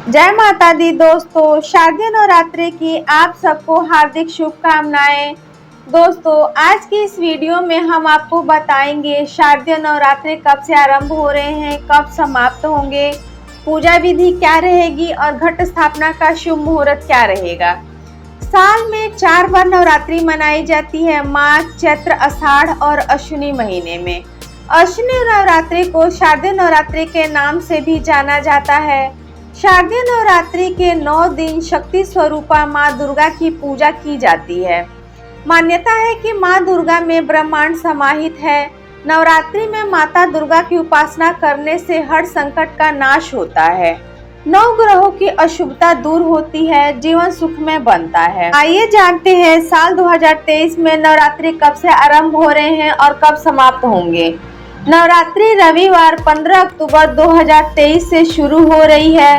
जय माता दी दोस्तों, शारदीय नवरात्रि की आप सबको हार्दिक शुभकामनाएं। दोस्तों, आज की इस वीडियो में हम आपको बताएंगे शारदीय नवरात्रि कब से आरंभ हो रहे हैं, कब समाप्त होंगे, पूजा विधि क्या रहेगी और घट स्थापना का शुभ मुहूर्त क्या रहेगा। साल में 4 बार नवरात्रि मनाई जाती है, माघ, चैत्र, आषाढ़ और अश्विनी महीने में। अश्विनी नवरात्रि को शारदीय नवरात्रि के नाम से भी जाना जाता है। शारदीय नवरात्रि के 9 दिन शक्ति स्वरूपा माँ दुर्गा की पूजा की जाती है। मान्यता है कि माँ दुर्गा में ब्रह्मांड समाहित है। नवरात्रि में माता दुर्गा की उपासना करने से हर संकट का नाश होता है, 9 ग्रहों की अशुभता दूर होती है, जीवन सुखमय बनता है। आइए जानते हैं साल 2023 में नवरात्रि कब से आरंभ हो रहे हैं और कब समाप्त होंगे। नवरात्रि रविवार 15 अक्टूबर 2023 से शुरू हो रही है।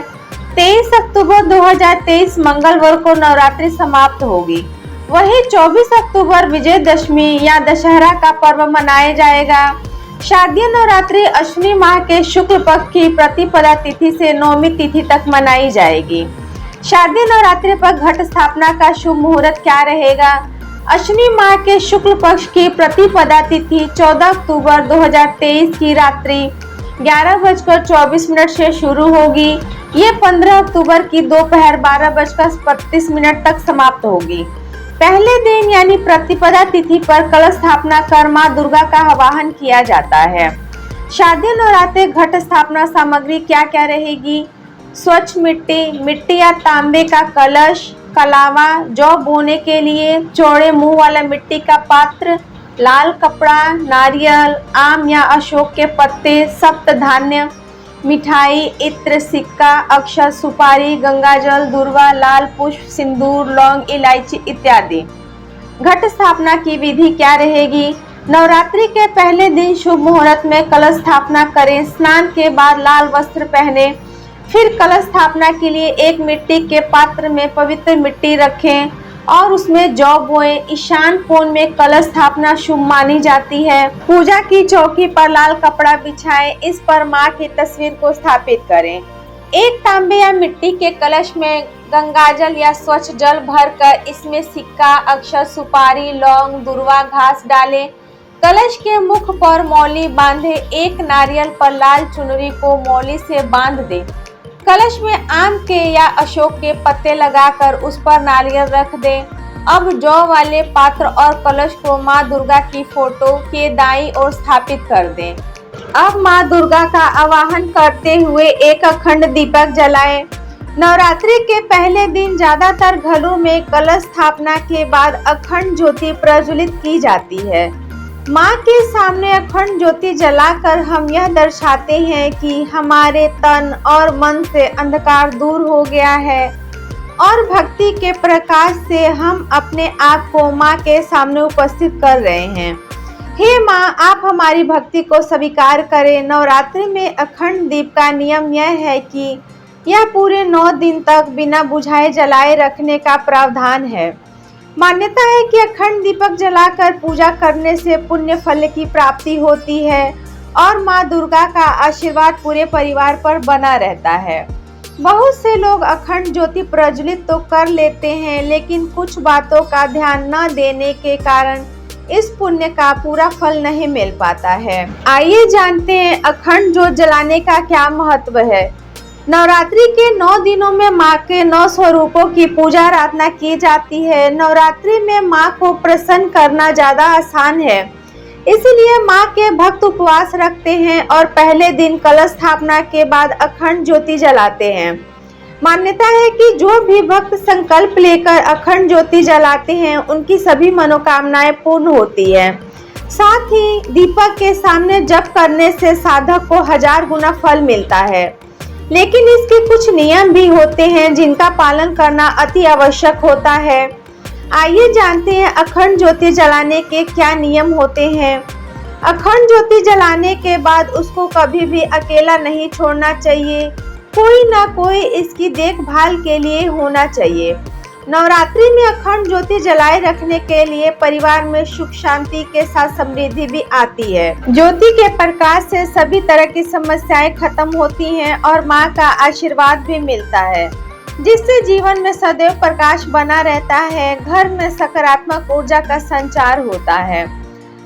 23 अक्टूबर 2023 मंगलवार को नवरात्रि समाप्त होगी। वहीं 24 अक्टूबर विजयदशमी या दशहरा का पर्व मनाया जाएगा। शारदीय नवरात्रि अश्विनी माह के शुक्ल पक्ष की प्रतिपदा तिथि से नवमी तिथि तक मनाई जाएगी। शारदीय नवरात्रि पर घट स्थापना का शुभ मुहूर्त क्या रहेगा। अश्विनी माह के शुक्ल पक्ष की प्रतिपदा तिथि 14 अक्टूबर 2023 की रात्रि 11:24 से शुरू होगी। ये 15 अक्टूबर की दोपहर 12:35 तक समाप्त होगी। पहले दिन यानी प्रतिपदा तिथि पर कलश स्थापना कर मां दुर्गा का आवाहन किया जाता है। शारदीय नवरात्रि घट स्थापना सामग्री क्या क्या रहेगी। स्वच्छ मिट्टी या तांबे का कलश, कलावा, जौ बोने के लिए चौड़े मुंह वाला मिट्टी का पात्र, लाल कपड़ा, नारियल, आम या अशोक के पत्ते, सप्त धान्य, मिठाई, इत्र, सिक्का, अक्षत, सुपारी, गंगाजल, दूर्वा, लाल पुष्प, सिंदूर, लौंग, इलायची इत्यादि। घट स्थापना की विधि क्या रहेगी। नवरात्रि के पहले दिन शुभ मुहूर्त में कलश स्थापना करें। स्नान के बाद लाल वस्त्र पहने, फिर कलश स्थापना के लिए एक मिट्टी के पात्र में पवित्र मिट्टी रखें और उसमें जौ बोएं। ईशान कोण में कलश स्थापना शुभ मानी जाती है। पूजा की चौकी पर लाल कपड़ा बिछाएं, इस पर मां की तस्वीर को स्थापित करें। एक तांबे या मिट्टी के कलश में गंगाजल या स्वच्छ जल भरकर इसमें सिक्का, अक्षत, सुपारी, लौंग, दूर्वा, घास डालें। कलश के मुख पर मौली बांधे, एक नारियल पर लाल चुनरी को मौली से बांध दें। कलश में आम के या अशोक के पत्ते लगाकर उस पर नारियल रख दें। अब जौ वाले पात्र और कलश को मां दुर्गा की फोटो के दाईं ओर स्थापित कर दें। अब मां दुर्गा का आवाहन करते हुए एक अखंड दीपक जलाएं। नवरात्रि के पहले दिन ज्यादातर घरों में कलश स्थापना के बाद अखंड ज्योति प्रज्वलित की जाती है। माँ के सामने अखंड ज्योति जलाकर हम यह दर्शाते हैं कि हमारे तन और मन से अंधकार दूर हो गया है और भक्ति के प्रकाश से हम अपने आप को माँ के सामने उपस्थित कर रहे हैं। हे माँ, आप हमारी भक्ति को स्वीकार करें। नवरात्रि में अखंड दीप का नियम यह है कि यह पूरे 9 दिन तक बिना बुझाए जलाए रखने का प्रावधान है। मान्यता है कि अखंड दीपक जलाकर पूजा करने से पुण्य फल की प्राप्ति होती है और माँ दुर्गा का आशीर्वाद पूरे परिवार पर बना रहता है। बहुत से लोग अखंड ज्योति प्रज्वलित तो कर लेते हैं, लेकिन कुछ बातों का ध्यान न देने के कारण इस पुण्य का पूरा फल नहीं मिल पाता है। आइए जानते हैं अखंड ज्योत जलाने का क्या महत्व है। नवरात्रि के 9 दिनों में माँ के 9 स्वरूपों की पूजा आराधना की जाती है। नवरात्रि में माँ को प्रसन्न करना ज्यादा आसान है, इसलिए माँ के भक्त उपवास रखते हैं और पहले दिन कलश स्थापना के बाद अखंड ज्योति जलाते हैं। मान्यता है कि जो भी भक्त संकल्प लेकर अखंड ज्योति जलाते हैं उनकी सभी मनोकामनाएं पूर्ण होती है। साथ ही दीपक के सामने जप करने से साधक को 1000 गुना फल मिलता है, लेकिन इसके कुछ नियम भी होते हैं जिनका पालन करना अति आवश्यक होता है। आइए जानते हैं अखंड ज्योति जलाने के क्या नियम होते हैं। अखंड ज्योति जलाने के बाद उसको कभी भी अकेला नहीं छोड़ना चाहिए, कोई ना कोई इसकी देखभाल के लिए होना चाहिए। नवरात्रि में अखंड ज्योति जलाए रखने के लिए परिवार में सुख शांति के साथ समृद्धि भी आती है। ज्योति के प्रकाश से सभी तरह की समस्याएं खत्म होती हैं और मां का आशीर्वाद भी मिलता है, जिससे जीवन में सदैव प्रकाश बना रहता है। घर में सकारात्मक ऊर्जा का संचार होता है।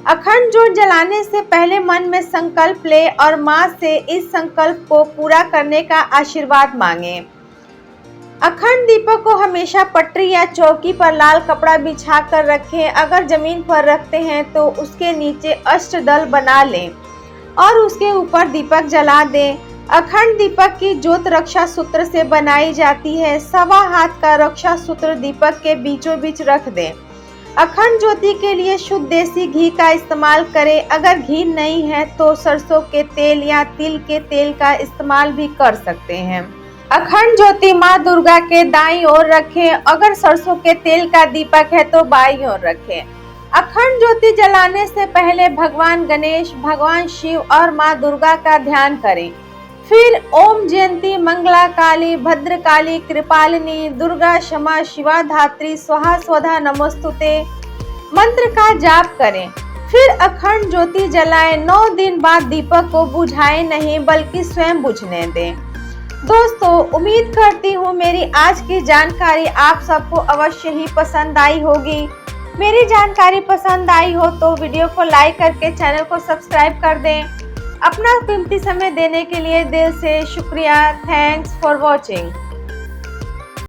अखंड ज्योत जलाने से पहले मन में संकल्प ले और मां से इस संकल्प को पूरा करने का आशीर्वाद मांगे। अखंड दीपक को हमेशा पटरी या चौकी पर लाल कपड़ा बिछा कर रखें। अगर जमीन पर रखते हैं तो उसके नीचे अष्टदल बना लें और उसके ऊपर दीपक जला दें। अखंड दीपक की ज्योत रक्षा सूत्र से बनाई जाती है। 1.25 हाथ का रक्षा सूत्र दीपक के बीचों बीच रख दें। अखंड ज्योति के लिए शुद्ध देसी घी का इस्तेमाल करें। अगर घी नहीं है तो सरसों के तेल या तिल के तेल का इस्तेमाल भी कर सकते हैं। अखंड ज्योति माँ दुर्गा के दाईं ओर रखें। अगर सरसों के तेल का दीपक है तो बाईं ओर रखें। अखंड ज्योति जलाने से पहले भगवान गणेश, भगवान शिव और माँ दुर्गा का ध्यान करें। फिर ओम जयंती मंगला काली भद्रकाली कृपालिनी दुर्गा क्षमा शिवा धात्री स्वाहा स्वधा नमोस्तुते मंत्र का जाप करें। फिर अखंड ज्योति जलाएं। 9 दिन बाद दीपक को बुझाएं नहीं बल्कि स्वयं बुझने दें। दोस्तों, उम्मीद करती हूँ मेरी आज की जानकारी आप सबको अवश्य ही पसंद आई होगी। मेरी जानकारी पसंद आई हो तो वीडियो को लाइक करके चैनल को सब्सक्राइब कर दें। अपना कीमती समय देने के लिए दिल से शुक्रिया। Thanks for watching.